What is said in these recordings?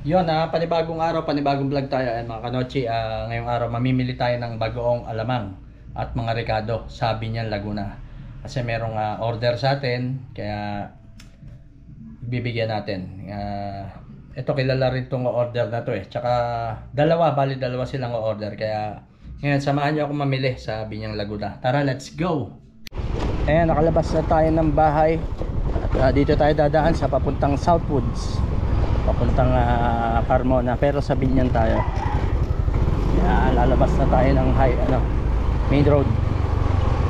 Yun, panibagong araw, panibagong vlog tayo. Ayan, mga kanochi, ngayong araw mamimili tayo ng bagoong alamang at mga rekado sa Binyan, Laguna. Kasi merong order sa atin, kaya bibigyan natin. Ito kilala rin tong order na to eh. Tsaka dalawa silang order. Kaya ngayon samahan nyo ako mamili sa Binyan, Laguna. Tara, let's go! Ayan, nakalabas na tayo ng bahay. At dito tayo dadaan sa papuntang Southwoods, papuntang Carmona, pero sa Binyan tayo. Yan, lalabas na tayo ng main road.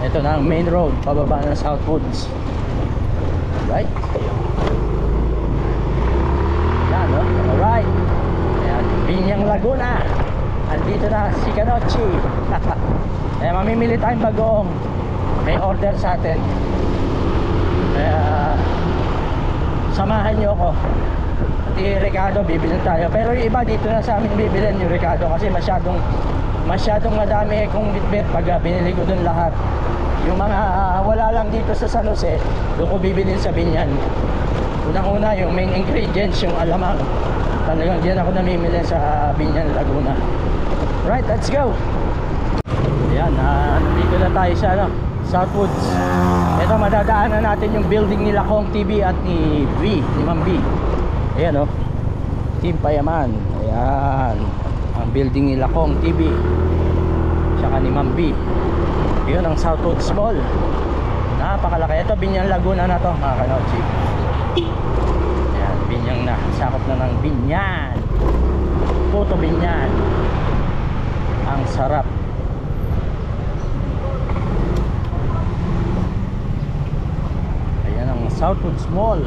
Ito na ang main road, pababa ng Southwoods. Right? Yan, no? Alright. Ayan, Binyang, Laguna. Andito na si Kanochi. Ayan, mamimili tayong bagoong. May order sa atin. Kaya samahan nyo ako. Di Ricardo, bibili tayo. Pero yung iba dito na sa amin bibilin yung Ricardo kasi masyadong madami kung bitbit pag binili ko dun lahat. Yung mga wala lang dito sa San Jose, doon ko bibilin sa Binyan. Unang-una yung main ingredients, yung alamang. Talagang diyan ako namimili sa Binyan, Laguna. Right, let's go. Ayan, dito na tayo sa Southwoods. Ito, madadaanan natin yung building nila Kong TV at ni Ma'am B. Ayan, Team Payaman. Ayan, ang building nila Kong TV tsaka ni Ma'am B. Yun ang Southwoods Mall. Napakalaki. Ito, Binyan, Laguna na to, mga kanochi. Ayan, Binyan na. Sakop na ng Binyan. Puto Binyan. Ang sarap. Ayan ang Southwoods Mall.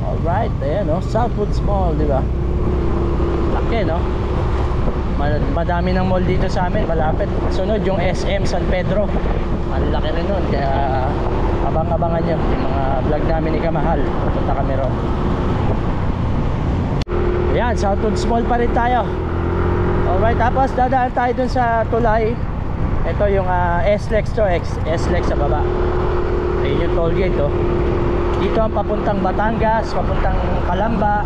Alright, ayan Southwoods Mall, di ba? Laki, no? Madami ng mall dito sa amin, malapit. Sunod yung SM San Pedro. Ang laki rin nun, kaya abang-abangan nyo yung mga vlog namin ni Kamahal. Punta kami ron. Ayan, Southwoods Mall pa rin tayo. Alright, tapos dadaan tayo dun sa tulay. Ito yung SLEX to, SLEX sa baba. Ayun yung toll gate, Dito ang papuntang Batangas, papuntang Calamba,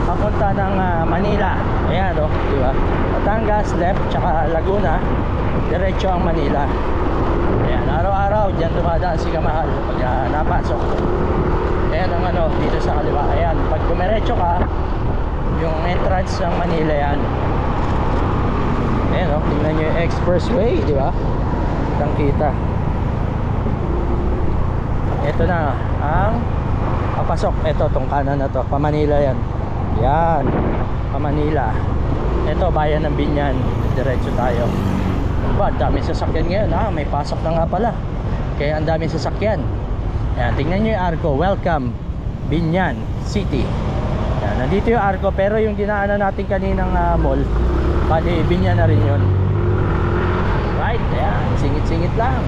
papunta ng Manila. Ayan, di ba? Batangas left, tsaka Laguna, diretso ang Manila. Ayan, araw-araw diyan dumadaan si Kamahal pag napasok. Ayan ang dito sa kaliwa. Ayan, pag dumiretso ka, yung entrance ng Manila yan. Ayan, tingnan nyo yung expressway, di ba? Kitang kita. Ito na ang papasok. Ito, tong kanan na to, pa Manila yan. Yan, pa Manila. Ito, bayan ng Binyan. Diretso tayo. Ba, daming sasakyan ngayon, may pasok na nga pala. Kaya ang daming sasakyan. Yan, tingnan nyo yung arko. Welcome Binyan City. Yan, nandito yung arko, pero yung dinaanan natin kaninang mall, bali Binyan na rin yun. Right, ayan, singit-singit lang.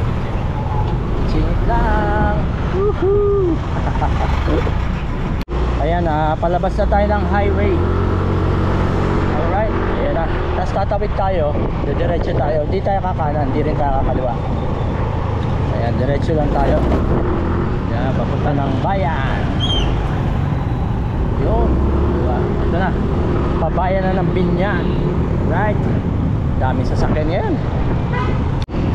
Singit lang. Woohoo! Ayan, palabas na tayo ng highway. Alright, ayan na. Tapos tatawid tayo, diretso tayo. Hindi tayo kakanan, hindi rin tayo kakaliwa. Ayan, diretso lang tayo. Ayan, papunta ng bayan. Yun, diba? Ito na, pabayan na ng Binyan. Right, dami sasakyan ngayon.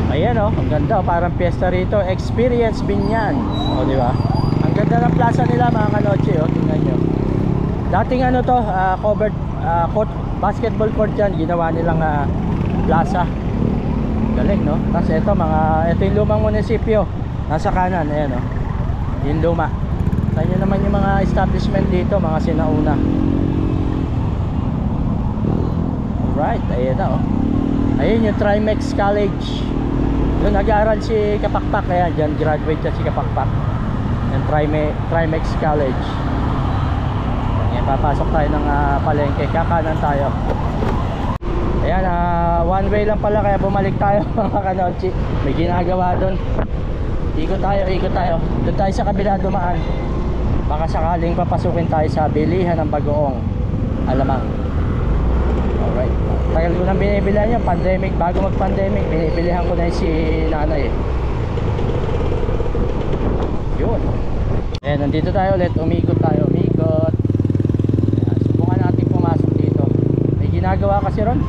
Ayan, ang ganda, parang piyesta rito. Experience Binyan. Di ba? Ang ganda ng plaza nila, mga kanochi, tingnan nyo. Dating to, covered court, basketball court yan. Ginawa nilang plaza. Galing, no? Tapos ito yung lumang munisipyo. Nasa kanan, ayan, yung luma. Tingnan nyo naman yung mga establishment dito, mga sinauna. Alright, ayan na, Ayun yung Trimex College. Doon nag-aaral si Kapakpak, kaya dyan graduate siya si Kapakpak. Yung Trimex College. Ayan, papasok tayo ng palengke, kakanan tayo. Ayan, one way lang pala, kaya bumalik tayo mga kanochi. May ginagawa doon. Ikot tayo. Doon tayo sa kabila dumaan. Baka sakaling papasukin tayo sa bilihan ng bagoong alamang. Alright, tagal ko nang binibilihan yung pandemic. Bago mag-pandemic, binibilihan ko na si nanay. Yun. Nandito tayo ulit, umikot tayo. ginagawa kasi ron.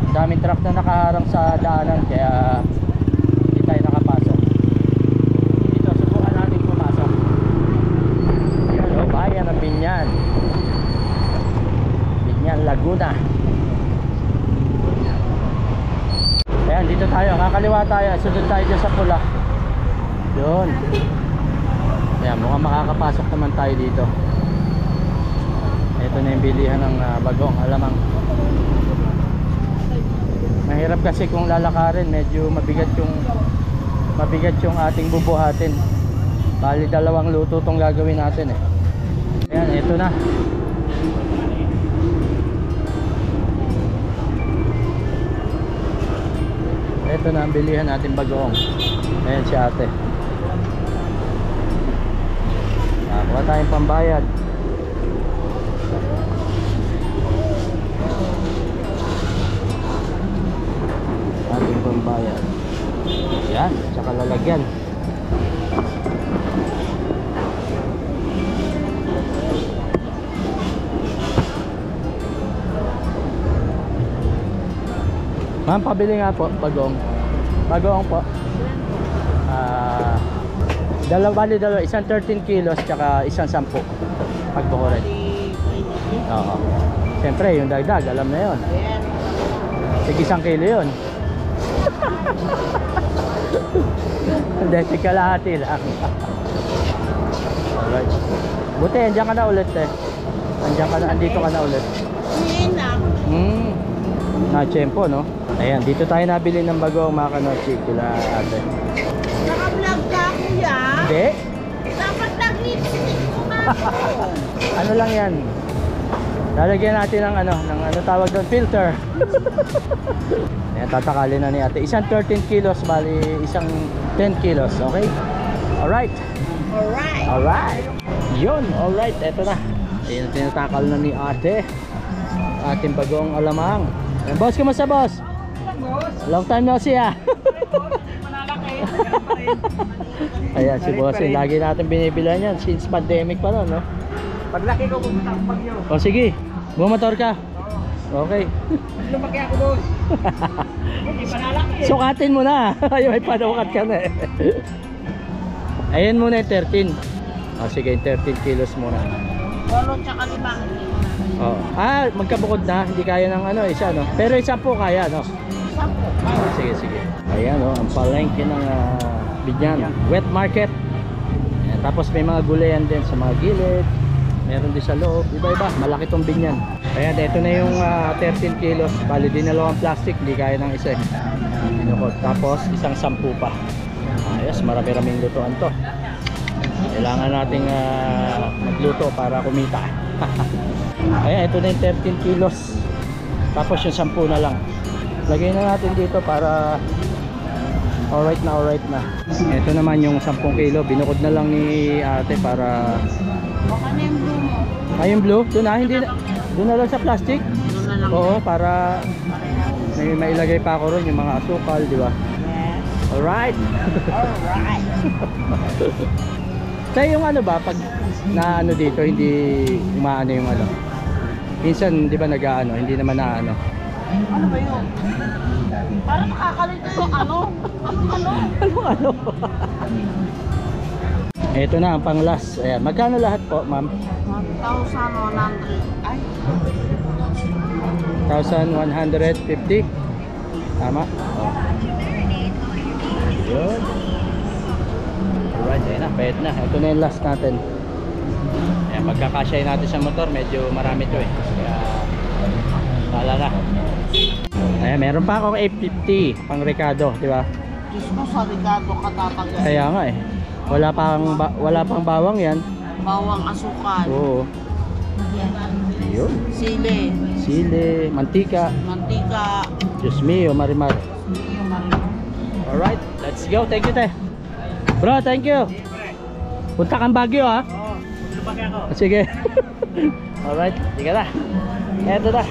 Daming truck na nakaharang sa daanan kaya hindi tayo nakapasok. Dito subukan natin pumasok. Yan o, bayan ng Biñan. Biñan, Laguna. Ayan, dito tayo, kakaliwa tayo. Sunod tayo dyan sa pula. Yun. Ayan, mukhang makakapasok naman tayo dito. Ito na yung bilihan ng bagong alamang. Mahirap kasi kung lalakarin, medyo mabigat yung ating bubuhatin. Bali dalawang luto tong gagawin natin eh. Ayan, ito na. Ito na ang bilihan natin bagoong. Ayan si ate. Kuha tayong pambayad. Ating pambayad. Yan, tsaka lalagyan. Ma'am, pabili nga po, bagong. Bagong po. Dalawa, isang 13 kilos tsaka isang 10 pagbukurin. Oo. Siyempre, yung dagdag, alam na yun. Sige, 1 kilo yun. Hindi, kalahati lang. Alright. Buti, andyan ka na ulit eh. Andito ka na ulit. Na-tsempo, no? Ayan, dito tayo nabili ng bagong mga kanochi kila ate. Naka-vlog ka, kuya? Hindi. Dapat nag-lipstick ko nga ako. Ano lang yan? Lalagyan natin ng ano tawag doon, filter. Ayan, tatakalin na ni ate. Isang 13 kilos, bali isang 10 kilos, okay? Alright. Alright. Alright. Yun, alright, eto na. Ayan, tinatakal na ni ate. Ating bagong alamang. Ayan, boss, kumusta boss? Long time no see ah. Ayan si boss, lagi natin binibilan yan since pandemic pa no, no? Paglaki ko pumunta akong Bagyo. O sige, bumotor ka. Okay. Lumaki ako doon. Hindi pa nalaki eh. Sukatin mo na. Ay, may panukat ka na eh. Ayan muna yung 13. O sige, yung 13 kilos muna. 8 tsaka 5. O. Magkabukod na. Hindi kaya ng isa no. Pero isa po kaya no. Sige, sige. Ayan o, ang palengke ng Biñan Wet Market. Ayan, tapos may mga gulayan din sa mga gilid. Meron din sa loob, iba-iba, malaki tong Biñan. Ayan, ito na yung 13 kilos. Bali din dalawang plastic, hindi kaya ng isa. Tapos isang 10 pa. Ayos, marami-raming lutuan to. Kailangan nating magluto para kumita. Ayan, ito na yung 13 kilos. Tapos yung 10 na lang. Lagay na natin dito para alright na. Ito naman yung 10 kilo. Binukod na lang ni ate para... Baka na yung blue mo. Yung blue? Doon na, hindi na. Doon na lang sa plastic? Doon na lang. Oo, para may mailagay pa ako ron yung mga asukal, di ba? Yes. Alright. Alright. Tayo yung ba, pag na dito, hindi umaano yung minsan, di ba hindi naman na Ano ba yun? Parang nakakalito yung ano? Ito na ang panglas. Ayan, magkano lahat po, ma'am? 1,100. Ay. 1,150. Tama? Oh. Yun. Alright, ayan na, payat na. Ito na yung last natin. Ayan, pagkakasyahin natin sa motor, medyo marami to eh. Kaya, wala na. Ayan, meron pa akong 850 pang Ricardo, di ba? Diyos ko, sa Ricardo katatagal. Kaya nga eh. Wala pang bawang yan. Bawang asukal. Oo. Yun. Sili, mantika. Diyos mio, marimar. Alright, let's go. Thank you, te. Bro, thank you. Punta kang Baguio, ha? Oo, lumaki ako. Sige. Alright, tika na. Eto na.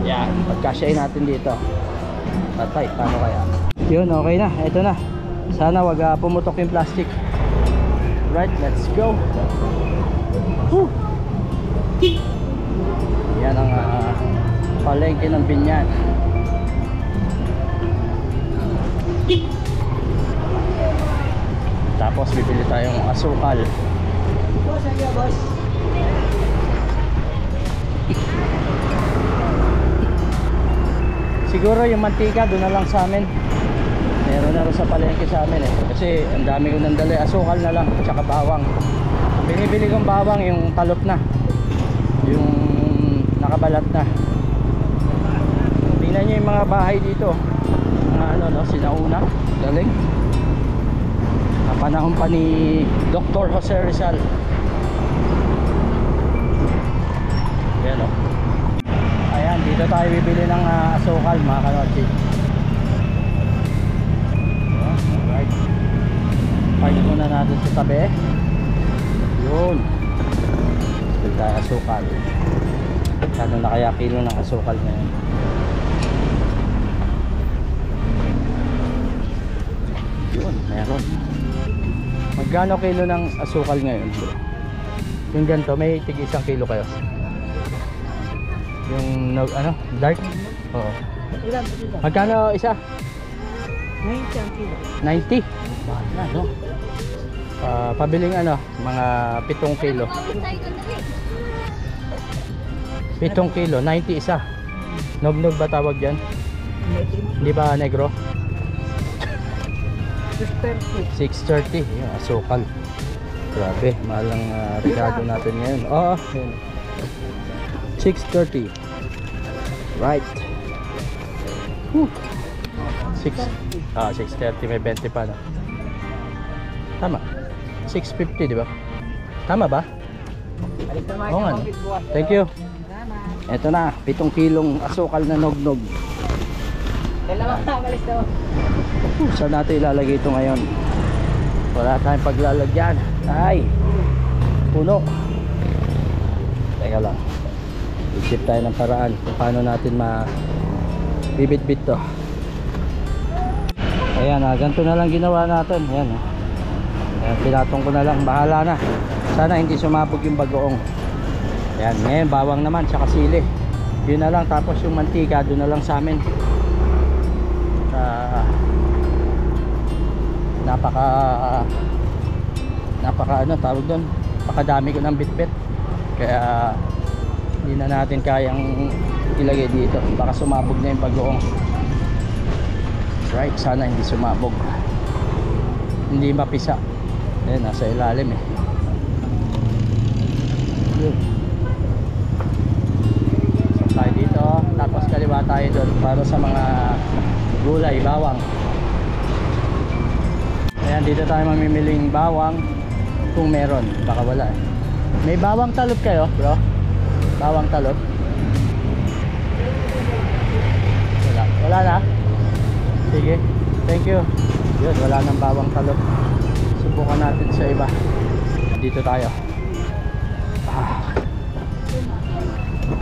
Yan, pagkasyahin natin dito. Tatay, paano kaya? Yun, okay na. Eto na. Sana wag pumutok yung plastic. Right, let's go. Woo. Yan ang palengke ng Binyan. Tapos bibili tayong asukal. Boss, ano yan, boss? Siguro yung mantika doon na lang sa amin. Meron na rin sa palengke sa amin eh. Kasi ang dami ko nang dali. Asukal na lang, tsaka bawang. Binibili kong bawang yung talop na, yung nakabalat na. Tingnan nyo yung mga bahay dito, mga ano no, sinauna. Galing. Panahon pa ni Dr. Jose Rizal. Ayan o. Ayan, dito tayo bibili ng asukal mga kanotsi. Alright. Park muna natin sa tabi. Yun. Bibili tayo asukal. Kano na kaya kilo ng asukal ngayon? Yun, meron. Magkano kilo ng asukal ngayon, bro? Yung ganito, may tig 1 kilo kayo. Yung ano, dark? Oo. Ilan? Magkano isa? 90 ang kilo. 90. Bakit na, no? Pabiling ano, mga 7 kilo. 7 kilo, 90 isa. Nog-nog ba tawag dyan? Hindi ba negro? 630. Yung asukal. Grabe, mahal ang regalo natin ngayon. Oo, yun. 630. Right. 630, may 20 pa na. Tama. 650, di ba? Tama ba? Oo nga, no? Thank you. Ito na, 7 kilong asukal na nog-nog. Dalawa ka, malis daw. Saan natin ilalagay ito ngayon? Wala tayong paglalagyan. Ay, puno. Teka lang, isip tayo ng paraan kung paano natin bibit-bit to. Ayan, ganito na lang ginawa natin. Ayan, ayan, pinatong ko na lang, bahala na. Sana hindi sumabog yung bagoong. Ayan, ngayon bawang naman, tsaka sili. Yun na lang, tapos yung mantika doon na lang sa amin. Napaka ano tawag doon, napakadami ko ng bitbit, kaya hindi na natin kayang ilagay dito, baka sumabog na yung bagoong. Right, sana hindi sumabog, hindi mapisa. Ayan, nasa ilalim eh. Yun. So, tayo dito, tapos kaliwa tayo doon para sa mga gulay, bawang. Ayan, dito tayo mamimiling bawang kung meron, baka wala eh. May bawang talot kayo, bro? Bawang talot? Wala, wala na? Sige, thank you. Yun, wala nang bawang talot. Subukan natin sa iba. Dito tayo.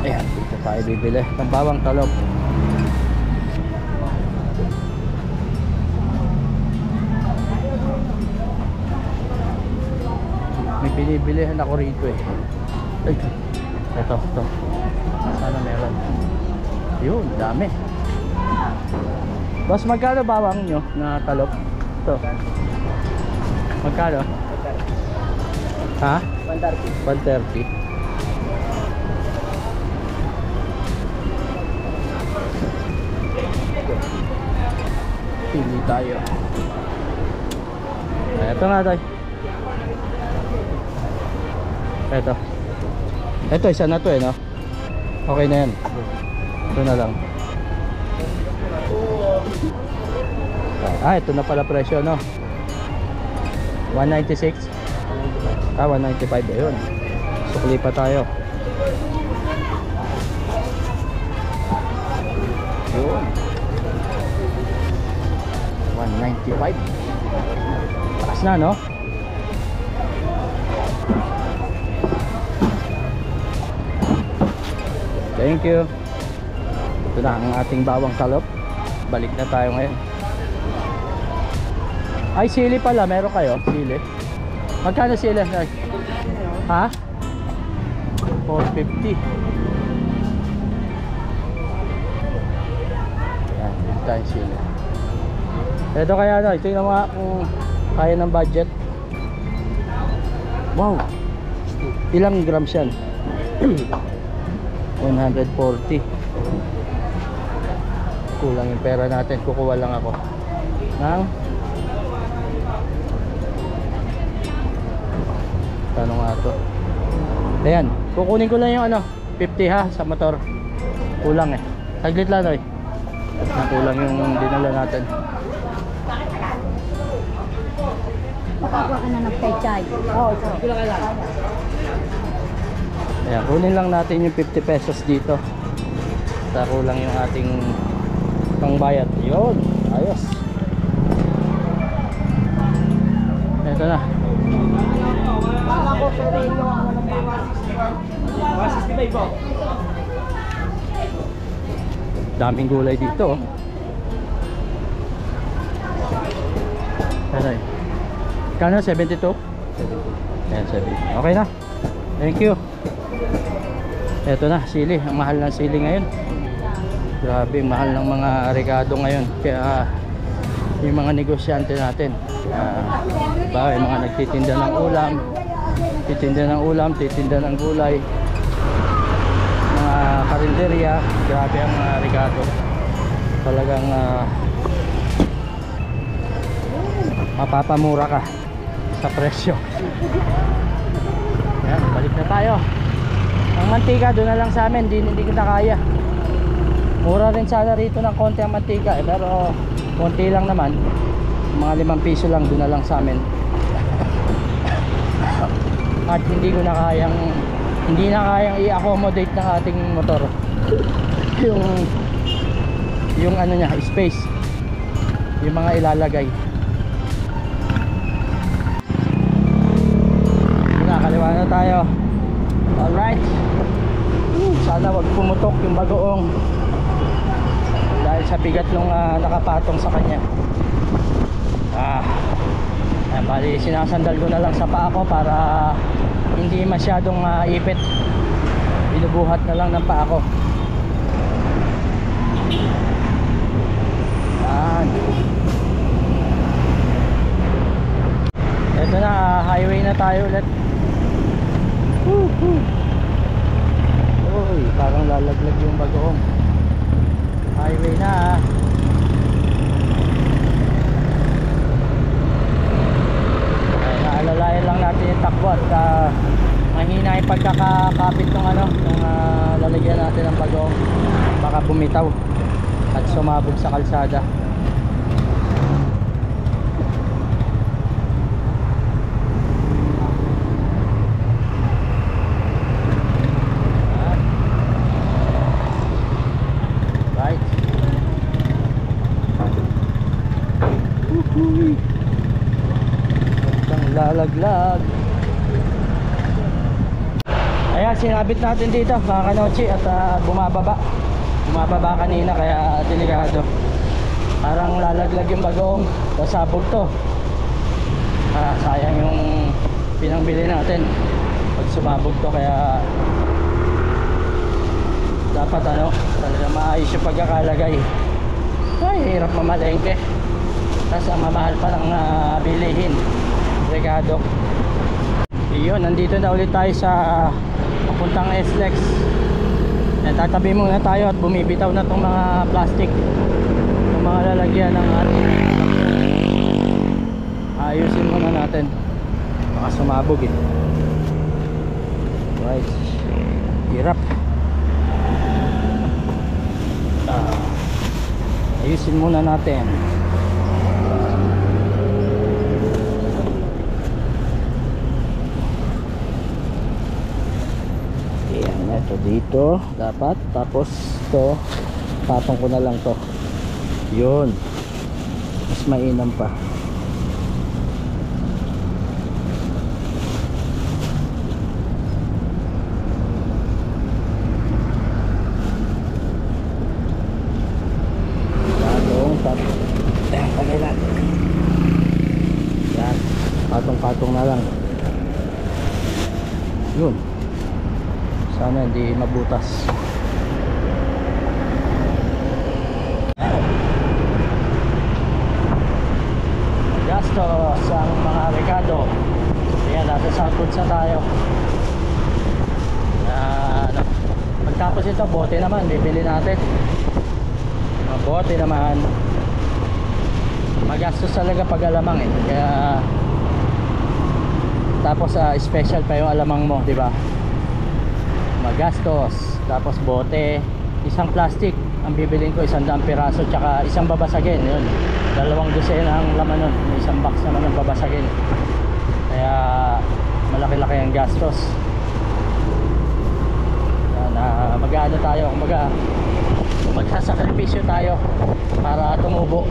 Ayan, dito tayo bibili ng bawang talot. May binibilihan ako rito eh. Ay, ito. Sana meron. Yun, dami. Boss, magkano bawang nyo na talop? Ito. Magkano? Ha? 130. 130. Pili tayo. Ito nga tayo. Ito isa na to eh, no? Okay na yan. Ito na lang. Ito na pala presyo, no? 196. 195. Ayun, sukli pa tayo. Ayun, 195. Taas na, no? Thank you. Ito na ang ating bawang talop. Balik na tayo ngayon. Ay, sili pala. Meron kayo? Sili. Magkano sili? Ha? 450. tayong sili. Ito kaya ano, tingnan mo nga kung kaya ng budget. Wow, ilang grams yan? 140. Kulang yung pera natin, kukuha lang ako ng tanong nga to. Ayan, kukunin ko lang yung ano 50 ha, sa motor. Kulang eh, saglit lang eh. Kulang yung dinala natin. Makakuha ka na ng pechay. Oo, kulang ka lang. Ayan, kunin lang natin yung 50 pesos dito. Sa kulang yung ating pangbayad. Yun, ayos. Ito na. Baka ko sa rin yung ano ng baka. 165 po. Daming gulay dito. Ano eh? Kano? 72? 72. Ayan, 70. Okay na. Thank you. Ito na, sili. Ang mahal ng sili ngayon. Grabe, mahal ng mga rekado ngayon. Kaya yung mga negosyante natin, diba, yung mga nagtitinda ng ulam, titinda ng gulay, mga karinderya, grabe ang mga rekado. Talagang mapapamura ka sa presyo. Ayan, balik na tayo. Ang mantika doon na lang sa amin, hindi ko na kaya. Mura rin sana rito ng konti ang mantika eh, pero konti lang naman, mga 5 piso lang doon na lang sa amin. At hindi na kayang i-accommodate ng ating motor yung ano niya, space, yung mga ilalagay. Kaliwa na tayo. Alright, sana wag pumutok yung bagoong dahil sa bigat nung nakapatong sa kanya. Bali sinasandal ko na lang sa paa ko para hindi masyadong ipit. Binubuhat na lang ng paa ko. Ito na, highway na tayo ulit. Uy, parang lalaglag yung bagoong. Highway na. Naalalayan lang natin yung takbo at mahina yung pagkakakapit ng lalagyan natin ng bagoong. Baka bumitaw at sumabog sa kalsada. Lalaglag. Ayan, sinabit natin dito mga kanochi at bumababa kanina kaya delikado. Parang lalaglag yung bagoong, sasabog to. Sayang yung pinangbili natin pag sumabog to, kaya dapat talaga maayos yung pagkakalagay. Ay, hirap mamalengke, tapos mamahal pa lang bilihin rekado. Iyon, nandito na ulit tayo sa papuntang SLEX. Tatabi muna tayo at bumibitaw na itong mga plastic, itong mga lalagyan ng ating ayusin muna natin, baka sumabog eh. Right, hirap. Ayusin muna natin. Ito dito dapat, tapos to patong ko na lang to. Yun, mas mainam pa. Yan, patong-patong na lang. Yun, sana hindi mabutas. Magastos ang mga Ricardo. Ayan, nasa Southwoods na tayo. Ano, pagtapos ito, bote naman bibili natin. Mga bote naman. Magastos talaga pag alamang eh. Kaya tapos special pa yung alamang mo, di ba? Magastos. Tapos bote, isang plastic ang bibilin ko, 100 piraso, tsaka isang babasagin. Yun, 2 dosena ang laman nun. May isang box naman ang babasagin. Kaya malaki-laki ang gastos. Mag-ano tayo, magsasakripisyo tayo para tumubo.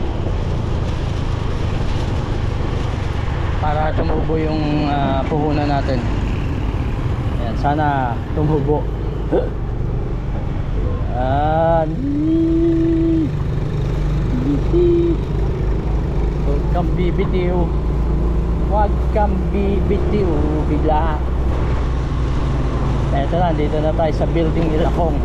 Para tumubo yung puhunan natin. Ayan, sana tumubo. Huwag kang bibitiw. Huwag kang bibitiw bigla. Eto na, dito na tayo sa building Nilakong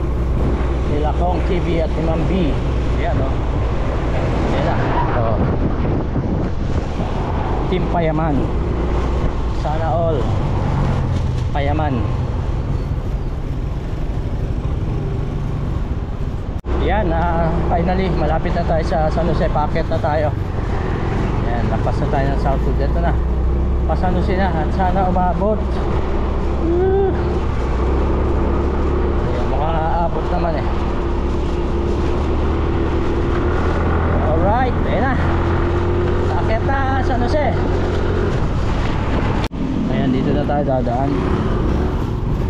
TV at Imam B. Ayan o. Ayan na. Ito. Team Payaman. Sana all Payaman. Yan, finally malapit na tayo sa San Jose. Packet na tayo. Yan, lapas na tayo ng Southwood. Ito na, pa San Jose na. At sana umabot. Ayan, mukhang aabot naman eh. Alright, ayan na. Packet na San Jose. Ayan, dito na tayo dadaan.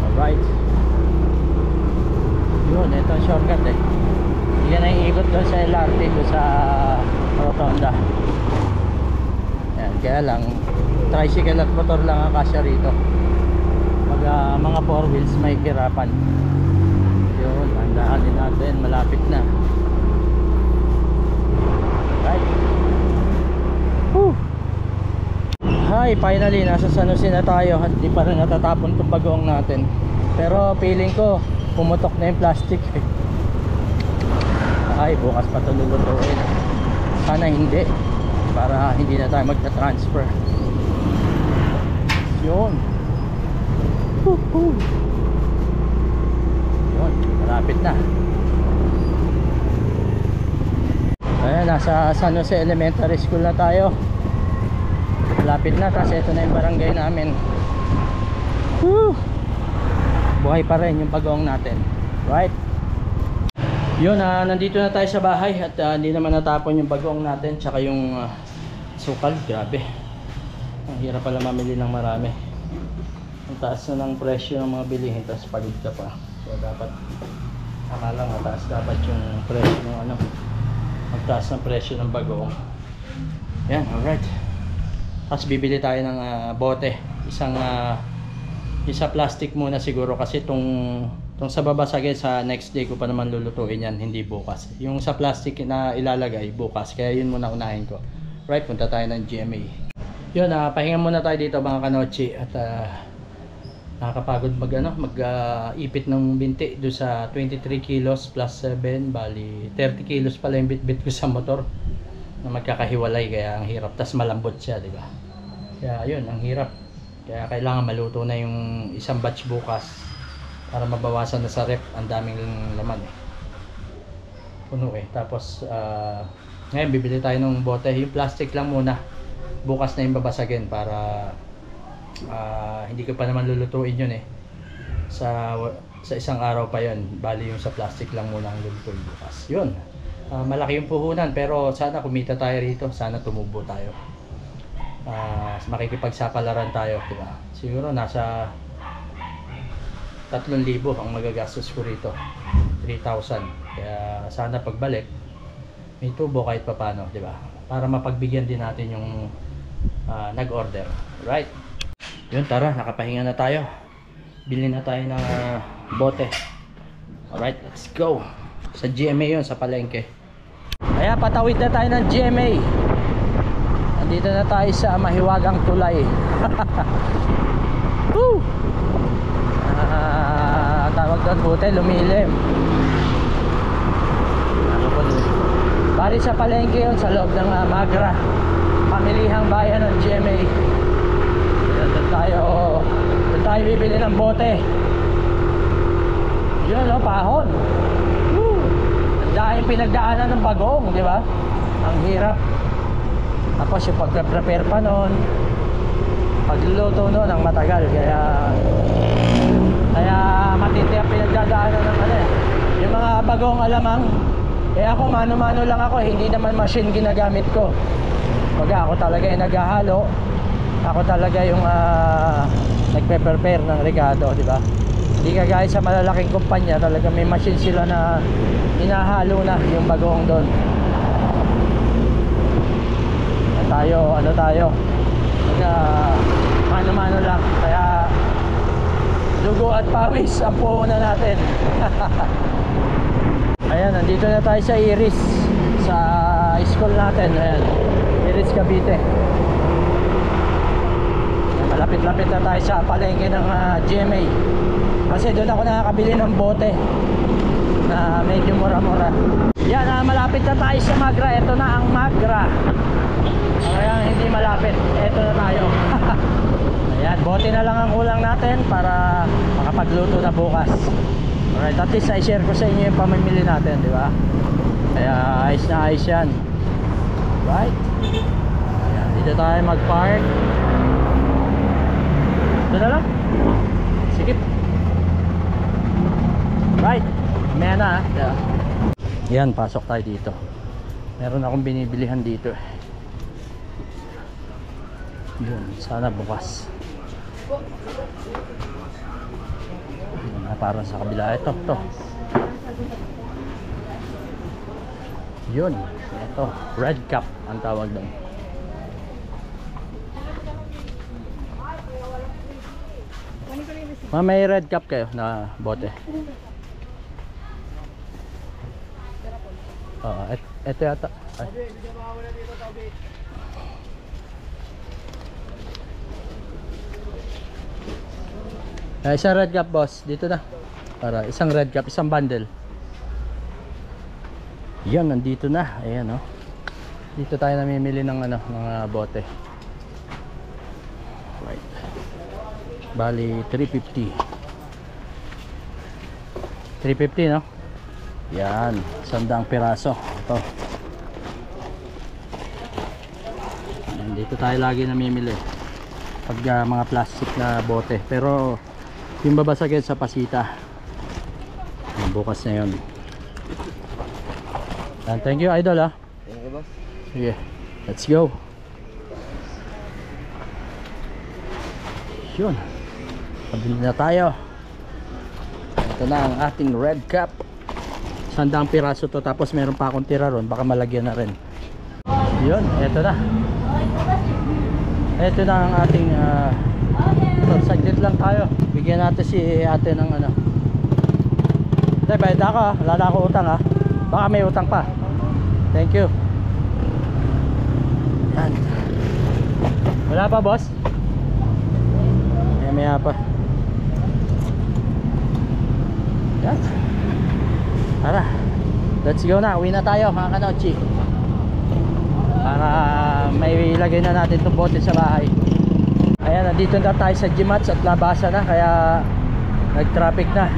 Alright. Yun, ito ang shortcut eh. Yan ay ikot doon sa LRT, doon sa Rotonda. Yan, kaya lang tricycle at motor lang ang kasya rito. Pag mga 4 wheels may hirapan. Yun, tandaan din natin, malapit na. Right. Whew. Hi, finally nasa San Jose na tayo. Hindi pa rin natatapon itong bagoong natin. Pero feeling ko pumutok na yung plastic eh. Ay, bukas pa ito lulutuin. Sana hindi, para hindi na tayo magta-transfer. Yun. Yun, malapit na. Ayan, nasa San Jose Elementary School na tayo. Malapit na, tapos ito na yung barangay namin. Woo! Buhay pa rin yung bagoong natin. Right? Yun, nandito na tayo sa bahay at hindi naman natapon yung bagoong natin tsaka yung sukal. Grabe, ang hirap pala mamili ng marami. Ang taas na ng presyo ng mga bilihin, tapos pagod ka pa. So dapat tama lang, mataas dapat yung presyo ng ano, magtaas ng presyo ng bagoong. Yan, alright. Tapos bibili tayo ng bote. Isa plastic muna siguro, kasi itong sa babasagin sa next day ko pa naman lulutuin yan, hindi bukas. Yung sa plastic na ilalagay bukas, kaya yun muna unahin ko. Right, punta tayo ng GMA. Yun, pahinga muna tayo dito mga kanochi. At nakakapagod mag-ipit ng binti do sa 23 kilos plus 7, bali 30 kilos pala yung bit-bit ko sa motor na magkakahiwalay, kaya ang hirap. Tas malambot siya, di ba? Kaya yun, ang hirap. Kaya kailangan maluto na yung isang batch bukas para mabawasan na sa rep. Ang daming laman eh, puno eh. Tapos ngayon bibili tayo ng bote. Yung plastic lang muna, bukas na yung babasagin para hindi ko pa naman lulutuin yun eh. Sa isang araw pa yun, bali yung sa plastic lang muna ang lulutuin bukas. Yun, malaki yung puhunan, pero sana kumita tayo rito. Sana tumubo tayo. Makikipagsapalaran tayo, diba? Siguro nasa 3,000 ang magagastos ko rito, 3,000. Kaya sana pagbalik may tubo kahit papano, di ba? Para mapagbigyan din natin yung nag-order. Right? Yun, tara, nakapahinga na tayo. Bili na tayo ng bote. Alright, let's go. Sa GMA yun, sa palengke. Kaya patawid na tayo ng GMA. Nandito na tayo sa mahiwagang tulay. Woo! Tawag doon, buti lumilim. Bali sa palengke yun, sa loob ng Magra. pamilihang bayan ng GMA. Ayan, doon tayo bibili ng bote. Yun o, pahon. Woo! Dahil pinagdaanan ng bagong, di ba? Ang hirap. Tapos yung pagre-prepare pa noon, pagluluto noon ang matagal. Kaya matindi ang pinagdadaanan ng ano eh. Yung mga bagong alamang, eh ako mano-mano lang ako, hindi naman machine ginagamit ko. Pag ako talaga yung naghahalo, ako talaga yung nagpe-prepare ng regado, di ba? Hindi kagaya sa malalaking kumpanya, talaga may machine sila na hinahalo na yung bagoong doon. Ano tayo? Mano-mano lang. Kaya dugo at pawis ang puhunan natin. Ayan, nandito na tayo sa Iris, sa school natin. Ayan, Iris Cavite. Malapit-lapit na tayo sa palengke ng GMA. Kasi doon ako nakakabili ng bote na medyo mura-mura. Yan, malapit na tayo sa Magra. Ito na ang Magra. Kaya hindi malapit. Ito na tayo. Ayan, bote na lang ang kulang natin para makapagluto na bukas. Alright, at least i-share ko sa inyo yung pamimili natin, di ba? Kaya ayos na ayos yan. Right? Ayan, dito tayo mag-park. Ito na lang. Sige. Right. Mamaya na. Yeah. Yan, pasok tayo dito. Meron akong binibilihan dito. Yun, sana bukas. Yun, parang sa kabila. Ito. Yun. Ito. Red Cup ang tawag doon. May red cup kayo na bote. Ito yata. Isang red cup, boss. Dito na. Para isang red cup, isang bundle. Yan, nandito na. Ayan, oh. Dito tayo namimili ng mga bote. Right. Bali 350. 350, no? Yan, 100 piraso. Ito. Yan, dito tayo lagi namimili pag mga plastic na bote. Pero yung babasagin sa pasita. Yan, bukas na yun. Yan, thank you, idol, ha. Thank you, boss. Sige, let's go. Yun, pabili na tayo. Ito na ang ating red cup. 100 piraso to, tapos meron pa akong tira ron, baka malagyan na rin. Yun, ito na. Ito na ang ating saglit lang tayo. Bigyan natin si ate ng Tay, bayad ako, wala na ako utang, ha. Baka may utang pa. Thank you. Yan. Wala pa, boss? Maya pa. Yan. Tara, let's go na. Uwi na tayo, mga kanochi. Para may ilagay na natin itong bote sa bahay. Ayan, nandito na tayo sa Gmats at labasa na. Kaya nag-traffic na.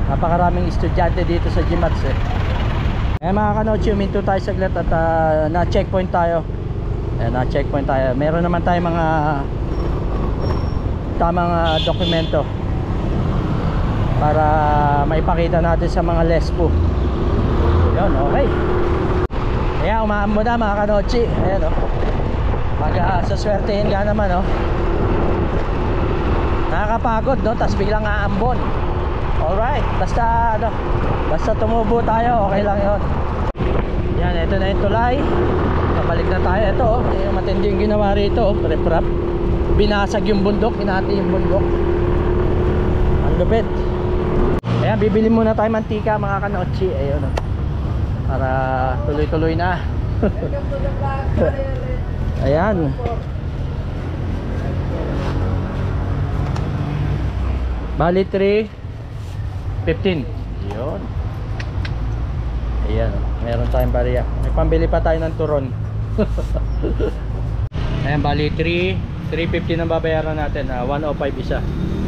Napakaraming estudyante dito sa Gmats, eh. Ayan, mga kanochi, uminto tayo saglit at na-checkpoint tayo. Ayan, na-checkpoint tayo. Meron naman tayo mga tamang dokumento para maipakita natin sa mga lespo. Yun, okay. Ayan, umaambo na, mga kanochi. Ayan, o. Pag saswertehin ka naman, o. Nakakapagod, no? Tapos biglang aambon. Alright, basta tumubo tayo, okay lang yun. Yan, ito na yung tulay. Pabalik na tayo. Ito, yung matindi yung ginawa rito, rip-rap. Binasag yung bundok, hinati yung bundok. Ang lupit. Ayan, bibili muna tayo mantika, mga kanochi. Ayun, para tuloy-tuloy na. Ayan. Bali 3.15. Yun. Ayan, meron tayong bariya. May pambili pa tayo ng turon. Ayan, bali 350 nang babayaran natin, 105 isa.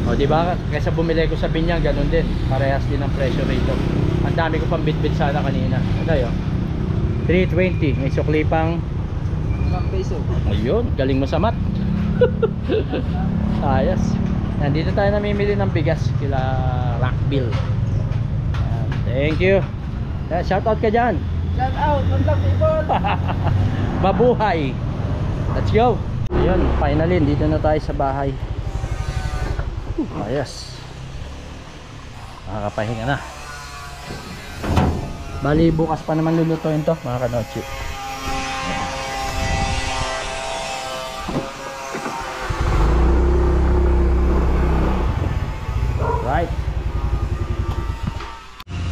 O di ba? Kaysa bumili ko sa Binyang, ganun din. Parehas din ang presyo rito. Ang dami ko pang bitbit sana kanina. Ito yun. 320, may sukli pang 5 peso. ayun, galing mo sa mat. Ayos. Nandito tayo namimili ng bigas kila Rockville. Ayan, thank you. Shout out ka dyan. Shout out, contact people. Mabuhay. Let's go. Ayun, finally dito na tayo sa bahay. Ayos. Nakakapahinga na. Bali bukas pa naman lulutuin to mga kanochi. Right.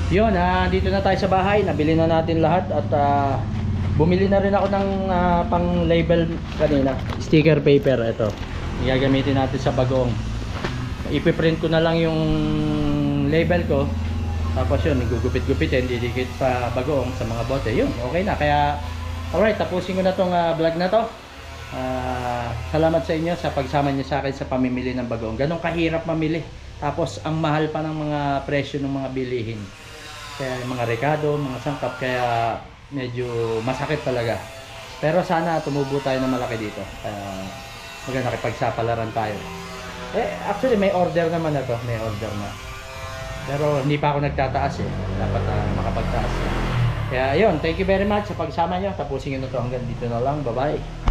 Yun, dito na tayo sa bahay. Nabili na natin lahat at bumili na rin ako ng pang label kanina. Sticker paper ito. Gagamitin natin sa bagoong. Ipiprint ko na lang yung label ko. Tapos yun, gugupit-gupitin, didikit pa bagoong sa mga bote. Yun, okay na. Kaya, alright, tapusin ko na tong vlog na to. Salamat sa inyo sa pagsama niyo sa akin sa pamimili ng bagoong. Ganong kahirap mamili. Tapos, ang mahal pa ng mga presyo ng mga bilihin. Kaya yung mga rekado, mga sangkap, kaya medyo masakit talaga. Pero sana tumubo tayo na malaki dito. Kaya maganda kipagsapalaran tayo. Actually may order naman na to, may order na. Pero hindi pa ako nagtataas eh. Dapat makapagtaas. Kaya ayun, thank you very much sa pagsama nyo. Tapusin nyo na to hanggang dito na lang. Bye bye.